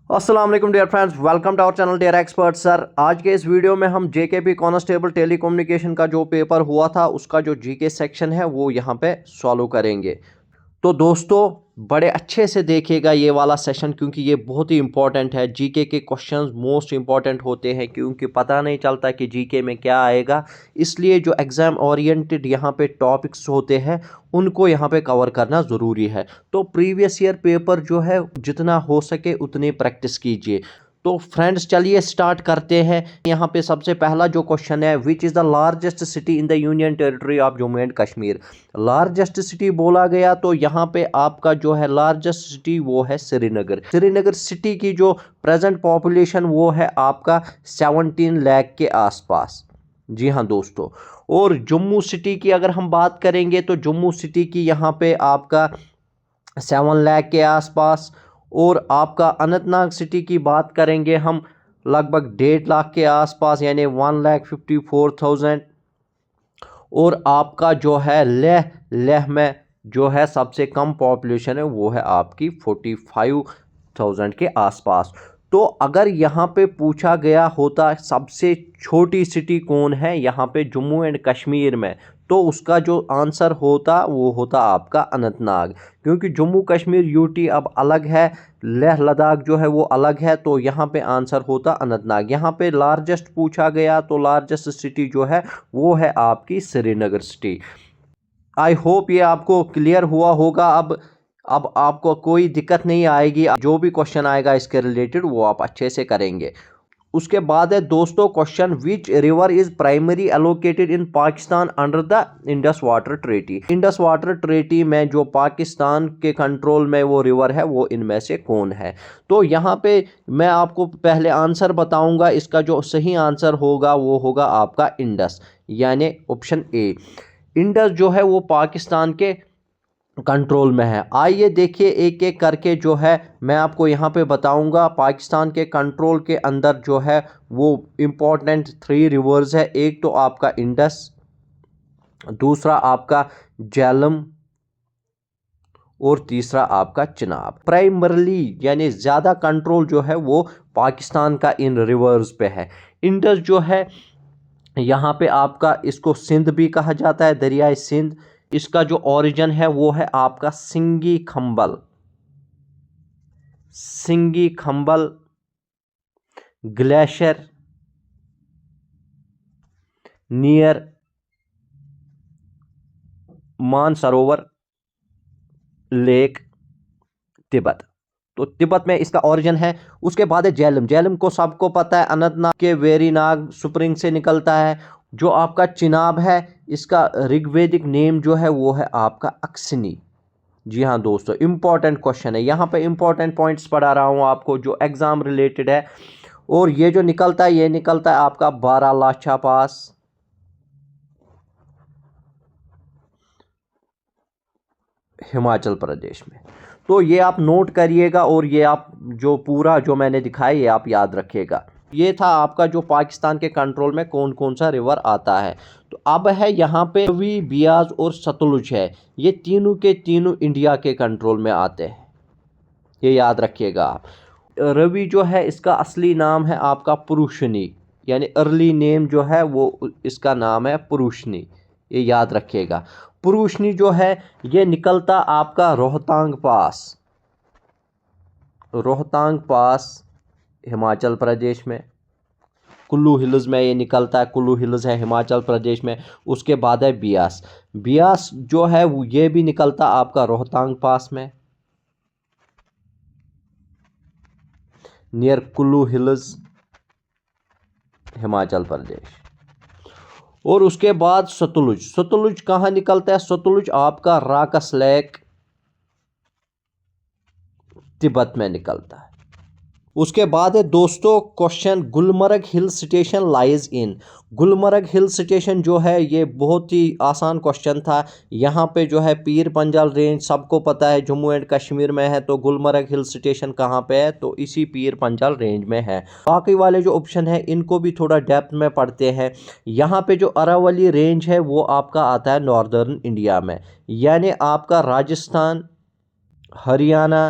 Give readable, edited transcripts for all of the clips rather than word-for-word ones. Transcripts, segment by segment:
अस्सलाम वालेकुम dear friends, welcome to our channel dear expert. Sir, आज के इस वीडियो में हम जेकेपी कांस्टेबल टेलीकम्युनिकेशन का जो पेपर हुआ था उसका जो जीके सेक्शन है वो यहाँ पे सॉल्व करेंगे। तो दोस्तों, बड़े अच्छे से देखिएगा ये वाला सेशन, क्योंकि ये बहुत ही इंपॉर्टेंट है। जीके के क्वेश्चंस मोस्ट इंपॉर्टेंट होते हैं, क्योंकि पता नहीं चलता कि जीके में क्या आएगा। इसलिए जो एग्ज़ाम ओरिएंटेड यहाँ पे टॉपिक्स होते हैं उनको यहाँ पे कवर करना ज़रूरी है। तो प्रीवियस ईयर पेपर जो है जितना हो सके उतनी प्रैक्टिस कीजिए। तो फ्रेंड्स, चलिए स्टार्ट करते हैं। यहाँ पे सबसे पहला जो क्वेश्चन है, which is the largest city in the union territory of Jammu and Kashmir. Largest city बोला गया तो यहाँ पे आपका जो है लार्जेस्ट सिटी वो है श्रीनगर। श्रीनगर सिटी की जो प्रेजेंट पॉपुलेशन वो है आपका 17 लाख के आसपास। जी हाँ दोस्तों। और जम्मू सिटी की अगर हम बात करेंगे तो जम्मू सिटी की यहाँ पे आपका 7 लाख के आसपास। और आपका अनंतनाग सिटी की बात करेंगे हम, लगभग 1.5 लाख के आसपास, यानी 1,54,000। और आपका जो है लेह में जो है सबसे कम पॉपुलेशन है वो है आपकी 45,000 के आसपास। तो अगर यहाँ पे पूछा गया होता सबसे छोटी सिटी कौन है यहाँ पे जम्मू एंड कश्मीर में, तो उसका जो आंसर होता वो होता आपका अनंतनाग। क्योंकि जम्मू कश्मीर यूटी अब अलग है, लेह लद्दाख जो है वो अलग है, तो यहाँ पे आंसर होता अनंतनाग। यहाँ पे लार्जेस्ट पूछा गया तो लार्जेस्ट सिटी जो है वो है आपकी श्रीनगर सिटी। आई होप ये आपको क्लियर हुआ होगा। अब आपको कोई दिक्कत नहीं आएगी। जो भी क्वेश्चन आएगा इसके रिलेटेड वो आप अच्छे से करेंगे। उसके बाद है दोस्तों question, which river is primary allocated in Pakistan under the Indus water treaty. Indus water treaty में जो पाकिस्तान के कंट्रोल में वो रिवर है वो इनमें से कौन है। तो यहाँ पे मैं आपको पहले आंसर बताऊंगा, इसका जो सही आंसर होगा वो होगा आपका इंडस, यानी ऑप्शन ए। इंडस जो है वो पाकिस्तान के कंट्रोल में है। आइए देखिए एक एक करके जो है मैं आपको यहाँ पे बताऊंगा। पाकिस्तान के कंट्रोल के अंदर जो है वो इम्पोर्टेंट 3 रिवर्स है। एक तो आपका इंडस, दूसरा आपका झेलम, और तीसरा आपका चिनाब। प्राइमरली यानी ज़्यादा कंट्रोल जो है वो पाकिस्तान का इन रिवर्स पे है। इंडस जो है यहाँ पे आपका, इसको सिंध भी कहा जाता है, दरियाए सिंध। इसका जो ओरिजिन है वो है आपका Singi Khambal glacier near Mansarovar lake, Tibet. तो तिब्बत में इसका ओरिजिन है। उसके बाद है झेलम। झेलम को सबको पता है, अनंतनाग के वेरीनाग स्प्रिंग से निकलता है। जो आपका चिनाब है, इसका ऋग्वेदिक नेम जो है वो है आपका अक्सनी। जी हाँ दोस्तों, इंपॉर्टेंट क्वेश्चन है। यहाँ पे इंपॉर्टेंट पॉइंट्स पढ़ा रहा हूँ आपको जो एग्जाम रिलेटेड है। और ये जो निकलता है ये निकलता है आपका बारालाचा पास, हिमाचल प्रदेश में। तो ये आप नोट करिएगा, और ये आप जो पूरा जो मैंने दिखाया ये आप याद रखिएगा। ये था आपका जो पाकिस्तान के कंट्रोल में कौन कौन सा रिवर आता है। तो अब है यहाँ पे रवि, बियास और सतलुज है। ये तीनों के तीनों इंडिया के कंट्रोल में आते हैं, ये याद रखिएगा आप। रवि जो है इसका असली नाम है आपका पुरुषनी, यानी अर्ली नेम जो है वो इसका नाम है पुरुषनी, ये याद रखिएगा। पुरुषनी जो है ये निकलता आपका रोहतांग पास हिमाचल प्रदेश में। कुल्लू हिल्स में ये निकलता है, कुल्लू हिल्स है हिमाचल प्रदेश में। उसके बाद है बियास। बियास जो है वो ये भी निकलता आपका रोहतांग पास में, नियर कुल्लू हिल्स हिमाचल प्रदेश। और उसके बाद सतलुज कहाँ निकलता है? सतलुज आपका राकस लेक, तिब्बत में निकलता है। उसके बाद है दोस्तों question, Gulmarg hill station lies in. Gulmarg hill station जो है ये बहुत ही आसान क्वेश्चन था। यहाँ पे जो है पीर पंजाल रेंज सबको पता है जम्मू एंड कश्मीर में है, तो गुलमर्ग हिल स्टेशन कहाँ पे है? तो इसी पीर पंजाल रेंज में है। बाकी वाले जो ऑप्शन है इनको भी थोड़ा डेप्थ में पढ़ते हैं। यहाँ पे जो अरावली रेंज है वो आपका आता है नॉर्दर्न इंडिया में, यानी आपका राजस्थान, हरियाणा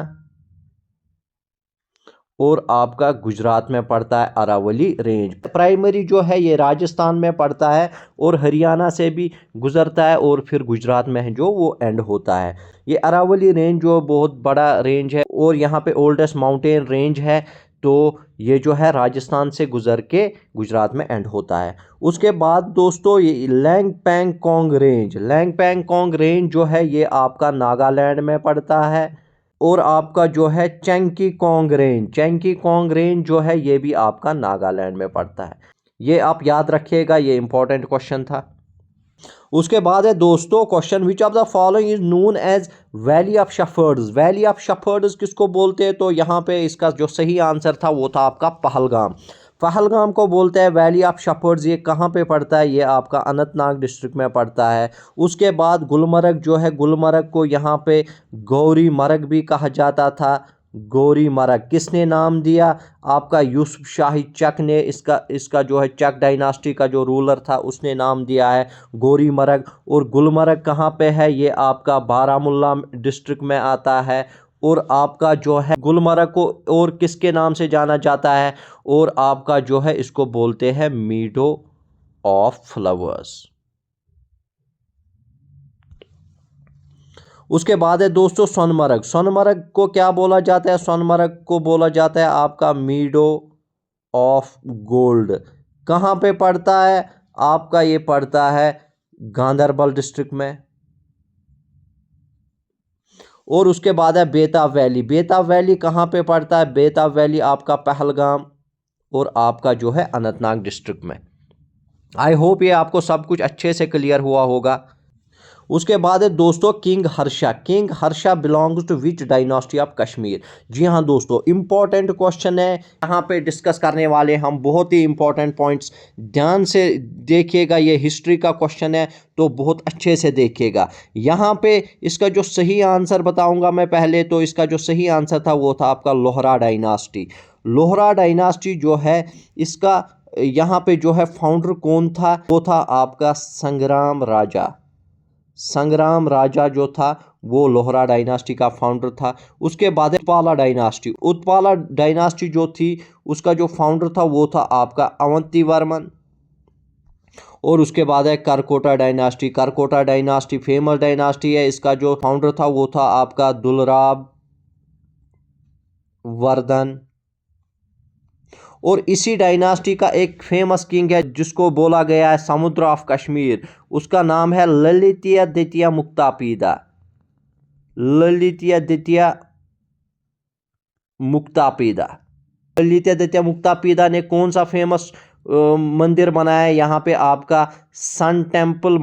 और आपका गुजरात में पड़ता है अरावली रेंज। प्राइमरी जो है ये राजस्थान में पड़ता है और हरियाणा से भी गुजरता है और फिर गुजरात में है जो वो एंड होता है। ये अरावली रेंज जो बहुत बड़ा रेंज है और यहाँ पे ओल्डेस्ट माउंटेन रेंज है, तो ये जो है राजस्थान से गुजर के गुजरात में एंड होता है। उसके बाद दोस्तों ये लैंगपैंग कॉन्ग रेंज जो है ये आपका नागालैंड में पड़ता है। और आपका जो है चंकी कॉन्ग रेंज जो है ये भी आपका नागालैंड में पड़ता है। ये आप याद रखिएगा, ये इंपॉर्टेंट क्वेश्चन था। उसके बाद है दोस्तों question, which of the following is known as valley of shepherds. Valley of shepherds किसको बोलते हैं? तो यहाँ पे इसका जो सही आंसर था वो था आपका पहलगाम। पहलगाम को बोलते हैं वैली ऑफ शेफर्ड्स। ये कहाँ पे पड़ता है? ये आपका अनंतनाग डिस्ट्रिक्ट में पड़ता है। उसके बाद गुलमर्ग जो है, गुलमर्ग को यहाँ पे गौरी मर्ग भी कहा जाता था। गौरी मर्ग किसने नाम दिया? आपका यूसुफ शाही चक ने इसका जो है चक डायनास्टी का जो रूलर था उसने नाम दिया है गौरी मर्ग। और गुलमर्ग कहाँ पे है? ये आपका बारामुल्ला डिस्ट्रिक्ट में आता है। और आपका जो है गुलमर्ग को और किसके नाम से जाना जाता है? और आपका जो है इसको बोलते हैं मीडो ऑफ फ्लावर्स। उसके बाद है दोस्तों सोनमर्ग। सोनमर्ग को क्या बोला जाता है? सोनमर्ग को बोला जाता है आपका मीडो ऑफ गोल्ड। कहाँ पे पड़ता है? आपका ये पड़ता है गांधरबल डिस्ट्रिक्ट में। और उसके बाद है बेताब वैली। बेताब वैली कहाँ पे पड़ता है? बेताब वैली आपका पहलगाम और आपका जो है अनंतनाग डिस्ट्रिक्ट में। आई होप ये आपको सब कुछ अच्छे से क्लियर हुआ होगा। उसके बाद है दोस्तों king Harsha belongs to which dynasty of Kashmir. जी हाँ दोस्तों, इंपॉर्टेंट क्वेश्चन है, यहाँ पे डिस्कस करने वाले हम बहुत ही इंपॉर्टेंट पॉइंट्स। ध्यान से देखिएगा, ये हिस्ट्री का क्वेश्चन है तो बहुत अच्छे से देखिएगा। यहाँ पे इसका जो सही आंसर बताऊंगा मैं पहले, तो इसका जो सही आंसर था वो था आपका लोहरा डायनास्टी। लोहरा डायनास्टी जो है इसका यहाँ पे जो है फाउंडर कौन था? वो था आपका संग्राम राजा जो था वो लोहरा डायनास्टी का फाउंडर था। उसके बाद उत्पाला डायनास्टी जो थी उसका जो फाउंडर था वो था आपका अवंती वर्मन। और उसके बाद है करकोटा डायनास्टी फेमस डायनास्टी है। इसका जो फाउंडर था वो था आपका दुलराब वर्धन। और इसी डायनास्टी का एक फेमस किंग है जिसको बोला गया है समुद्र ऑफ कश्मीर। उसका नाम है ललित द्वितीय मुक्तापीदा ने कौन सा फेमस मंदिर बनाया है? यहाँ पे आपका sun temple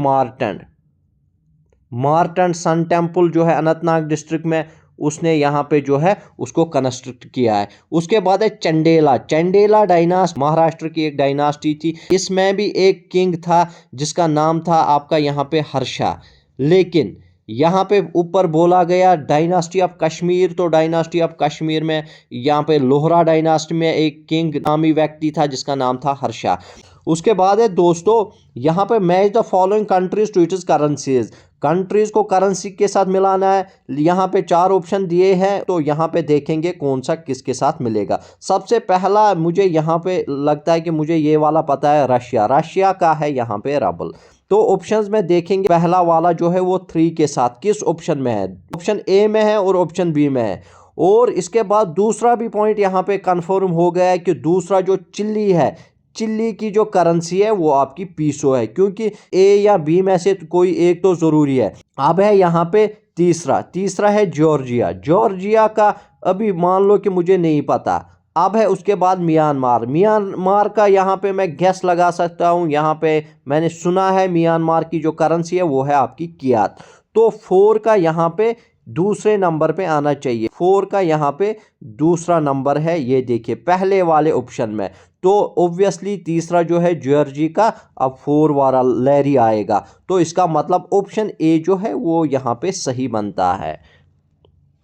Martand sun temple जो है अनंतनाग डिस्ट्रिक्ट में, उसने यहाँ पे जो है उसको कंस्ट्रक्ट किया है। उसके बाद है चंडेला डायनास्टी, महाराष्ट्र की एक डायनास्टी थी। इसमें भी एक किंग था जिसका नाम था आपका यहाँ पे हर्षा। लेकिन यहाँ पे ऊपर बोला गया डायनास्टी ऑफ कश्मीर, तो डायनास्टी ऑफ कश्मीर में यहाँ पे लोहरा डायनास्टी में एक किंग नामी व्यक्ति था जिसका नाम था हर्षा। उसके बाद है दोस्तों यहाँ पे match the following countries to its currencies. Countries को करेंसी के साथ मिलाना है। यहाँ पे 4 ऑप्शन दिए हैं, तो यहाँ पे देखेंगे कौन सा किसके साथ मिलेगा। सबसे पहला मुझे यहाँ पे लगता है कि मुझे ये वाला पता है, रशिया का है यहाँ पे रबल। तो ऑप्शंस में देखेंगे पहला वाला जो है वो 3 के साथ किस ऑप्शन में है? ऑप्शन ए में है और ऑप्शन बी में है। और इसके बाद दूसरा भी पॉइंट यहाँ पे कंफर्म हो गया है कि दूसरा जो चिल्ली है, चिल्ली की जो करेंसी है वो आपकी पीसो है, क्योंकि ए या बी में से कोई एक तो जरूरी है। अब है यहाँ पे तीसरा है जॉर्जिया का अभी मान लो कि मुझे नहीं पता। अब है उसके बाद म्यांमार का यहाँ पे मैं गैस लगा सकता हूँ। यहाँ पे मैंने सुना है म्यांमार की जो करेंसी है वो है आपकी कियात। तो 4 का यहाँ पे दूसरे नंबर पे आना चाहिए। 4 का यहाँ पे दूसरा नंबर है, ये देखिए पहले वाले ऑप्शन में। तो ऑब्वियसली तीसरा जो है जॉर्जी का, अब 4 वाला लैरी आएगा। तो इसका मतलब ऑप्शन ए जो है वो यहाँ पे सही बनता है।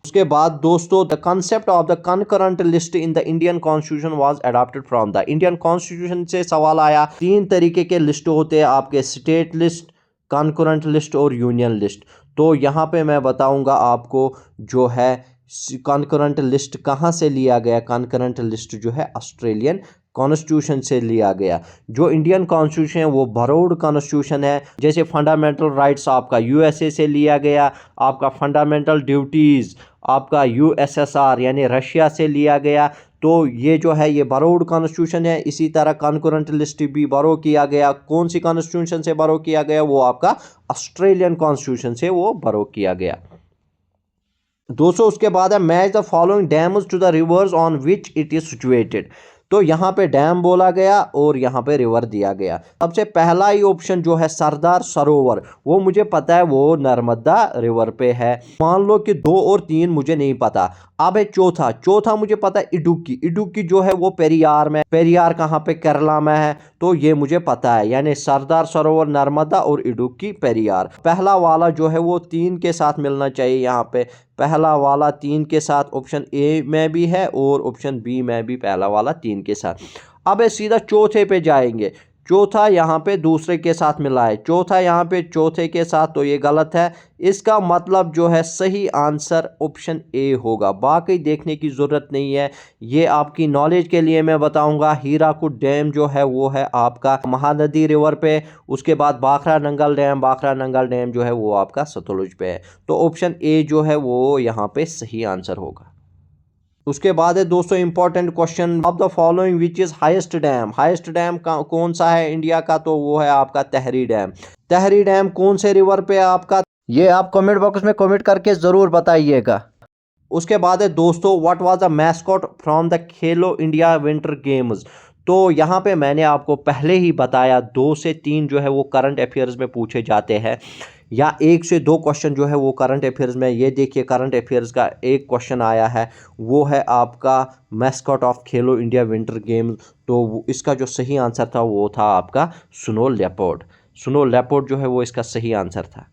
उसके बाद दोस्तों the concept of the concurrent list in the Indian constitution was adopted from the Indian constitution से सवाल आया। 3 तरीके के लिस्ट होते हैं आपके, स्टेट लिस्ट, कनकरेंट लिस्ट और यूनियन लिस्ट। तो यहाँ पे मैं बताऊंगा आपको जो है कॉन्करेंट लिस्ट कहाँ से लिया गया? कॉन्करेंट लिस्ट जो है ऑस्ट्रेलियन कॉन्स्टिट्यूशन से लिया गया। जो इंडियन कॉन्स्टिट्यूशन है वो बरोड कॉन्स्टिट्यूशन है। जैसे फंडामेंटल राइट्स आपका यूएसए से लिया गया, आपका फंडामेंटल ड्यूटीज़ आपका यूएसएसआर यानी रशिया से लिया गया। तो ये जो है ये बरोड कॉन्स्टिट्यूशन है। इसी तरह कॉन्करेंट लिस्ट भी बरो किया गया। कौन सी कॉन्स्टिट्यूशन से बरो किया गया? वो आपका ऑस्ट्रेलियन कॉन्स्टिट्यूशन से वो बरो किया गया। दोस्तों उसके बाद है match the following dams to the rivers on which it is situated. तो यहाँ पे डैम बोला गया और यहाँ पे रिवर दिया गया। सबसे पहला ही ऑप्शन जो है सरदार सरोवर, वो मुझे पता है वो नर्मदा रिवर पे है। मान लो कि 2 और 3 मुझे नहीं पता। अब है चौथा मुझे पता है इडुक्की जो है वो पेरियार में। पेरियार कहाँ पे? केरला में है। तो ये मुझे पता है, यानी सरदार सरोवर नर्मदा और इडुक्की पेरियार। पहला वाला जो है वो 3 के साथ मिलना चाहिए। यहाँ पे पहला वाला 3 के साथ ऑप्शन ए में भी है और ऑप्शन बी में भी पहला वाला 3 के साथ। अब सीधा चौथे पे जाएंगे। चौथा यहाँ पे दूसरे के साथ मिला है, चौथा यहाँ पे चौथे के साथ, तो ये गलत है। इसका मतलब जो है सही आंसर ऑप्शन ए होगा। बाकी देखने की ज़रूरत नहीं है, ये आपकी नॉलेज के लिए मैं बताऊंगा। हीराकुद डैम जो है वो है आपका महानदी रिवर पे। उसके बाद बाखरा नंगल डैम जो है वो आपका सतलुज पे है। तो ऑप्शन ए जो है वो यहाँ पे सही आंसर होगा। उसके बाद है दोस्तों important question, of the following which is highest dam. Highest dam कौन सा है इंडिया का? तो वो है आपका तहरी डैम। तहरी डैम कौन से रिवर पे है आपका? ये आप कमेंट बॉक्स में कमेंट करके जरूर बताइएगा। उसके बाद है दोस्तों what was the mascot from the Khelo India winter games. तो यहाँ पे मैंने आपको पहले ही बताया 2 से 3 जो है वो करंट अफेयर्स में पूछे जाते हैं, या 1 से 2 क्वेश्चन जो है वो करंट अफेयर्स में। ये देखिए करंट अफेयर्स का एक क्वेश्चन आया है, वो है आपका mascot of Khelo India winter games. तो इसका जो सही आंसर था वो था आपका स्नो लेपर्ड। स्नो लेपर्ड जो है वो इसका सही आंसर था।